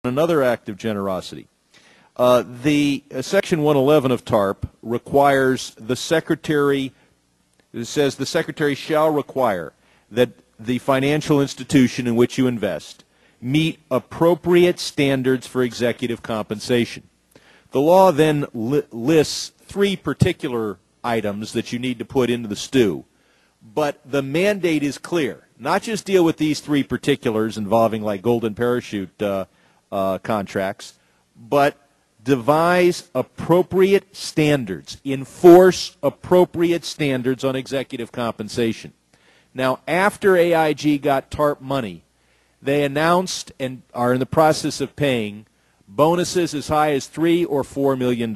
another act of generosity. The Section 111 of TARP requires the Secretary, it says the Secretary shall require that the financial institution in which you invest meet appropriate standards for executive compensation. The law then lists three particular items that you need to put into the stew, but the mandate is clear. Not just deal with these three particulars involving like golden parachute contracts, but devise appropriate standards, enforce appropriate standards on executive compensation. Now, after AIG got TARP money, they announced and are in the process of paying bonuses as high as $3 or $4 million.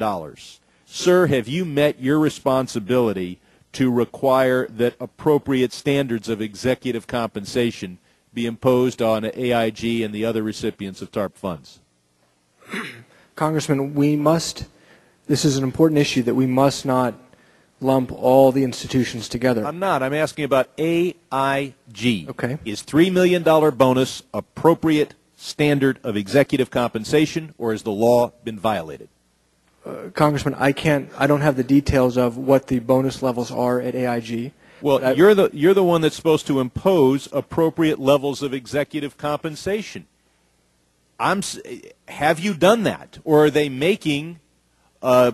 Sir, have you met your responsibility to require that appropriate standards of executive compensation be imposed on AIG and the other recipients of TARP funds? Congressman, we must, this is an important issue that we must not lump all the institutions together. I'm not. I'm asking about AIG. Okay. Is $3 million bonus appropriate standard of executive compensation, or has the law been violated? Congressman, I don't have the details of what the bonus levels are at AIG. Well, you're the one that's supposed to impose appropriate levels of executive compensation. Have you done that, or are they making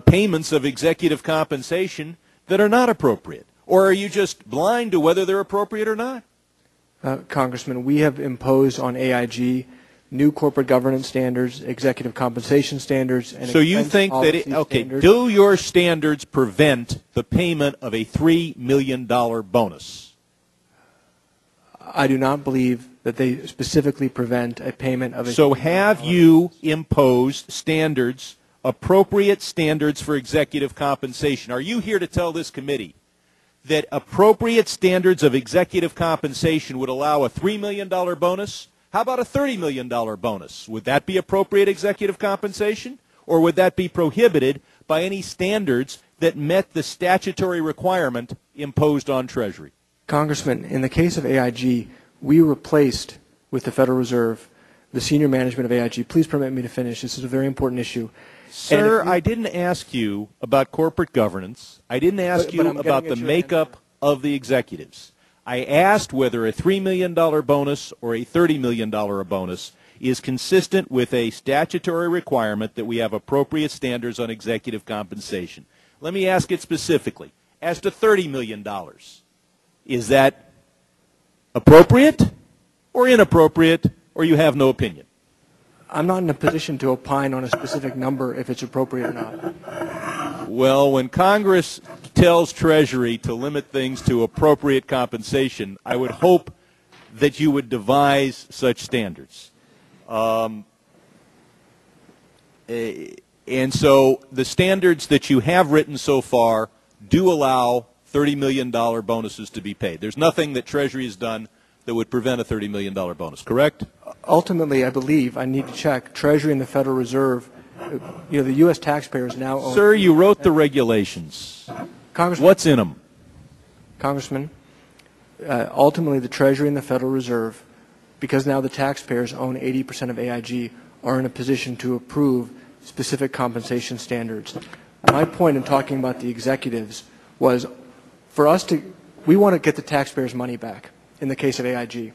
payments of executive compensation that are not appropriate, or are you just blind to whether they're appropriate or not? Congressman, we have imposed on AIG new corporate governance standards, executive compensation standards, and so you think that standards. Do your standards prevent the payment of a $3 million bonus? I do not believe that they specifically prevent a payment of a So have you imposed standards, appropriate standards for executive compensation? Are you here to tell this committee that appropriate standards of executive compensation would allow a $3 million bonus? How about a $30 million bonus? Would that be appropriate executive compensation? Or would that be prohibited by any standards that met the statutory requirement imposed on Treasury? Congressman, in the case of AIG, we replaced with the Federal Reserve the senior management of AIG. Please permit me to finish. This is a very important issue. Sir, I didn't ask you about corporate governance. I didn't ask you about the makeup of the executives. I asked whether a $3 million bonus or a $30 million bonus is consistent with a statutory requirement that we have appropriate standards on executive compensation. Let me ask it specifically. As to $30 million, is that appropriate or inappropriate, or you have no opinion? I'm not in a position to opine on a specific number if it's appropriate or not. Well, when Congress tells Treasury to limit things to appropriate compensation, I would hope that you would devise such standards. And so the standards that you have written so far do allow $30 million bonuses to be paid. There's nothing that Treasury has done that would prevent a $30 million bonus, correct? Ultimately, I believe, I need to check, Treasury and the Federal Reserve, the U.S. taxpayers now own... Sir, you wrote the regulations. Congressman, what's in them? Congressman, ultimately the Treasury and the Federal Reserve, because now the taxpayers own 80% of AIG, are in a position to approve specific compensation standards. My point in talking about the executives was for us to, we want to get the taxpayers' money back in the case of AIG.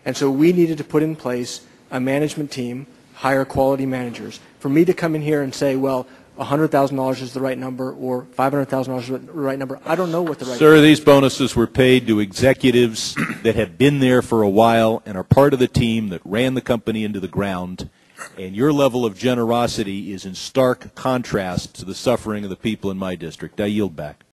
And so we needed to put in place a management team, hire quality managers. For me to come in here and say, well, $100,000 is the right number or $500,000 is the right number, I don't know what the right number is. Sir, these bonuses were paid to executives that have been there for a while and are part of the team that ran the company into the ground. And your level of generosity is in stark contrast to the suffering of the people in my district. I yield back.